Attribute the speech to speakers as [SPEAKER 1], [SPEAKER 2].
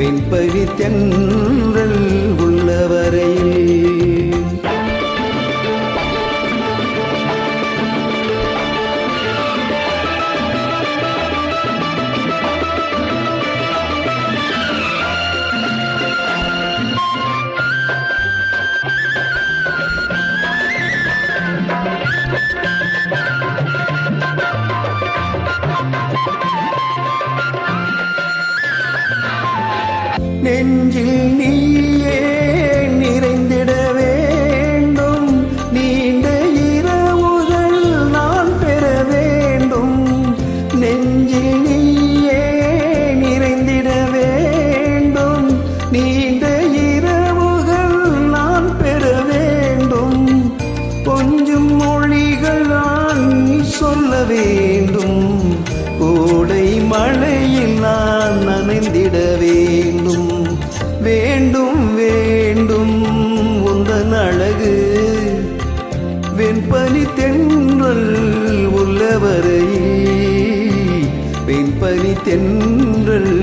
[SPEAKER 1] வெண்பனி தென்றல் உள்ளவரையில் நெஞ்சில் நீயே நிறைந்திட வேண்டும், நீண்ட இரவுகள் நான் பெற வேண்டும். நெஞ்சில் நீயே நிறைந்திட வேண்டும், நீண்ட இரவுகள் நான் பெற வேண்டும். கொஞ்சம் மொழிகள் நான் சொல்ல வேண்டும், கோடை மழையில் நான் நனைந்திட வேண்டும். வேண்டும் வேண்டும் உந்தன் அழகு வெண்பனி தென்றல் உள்ளவரையில் வெண்பனி தென்றல்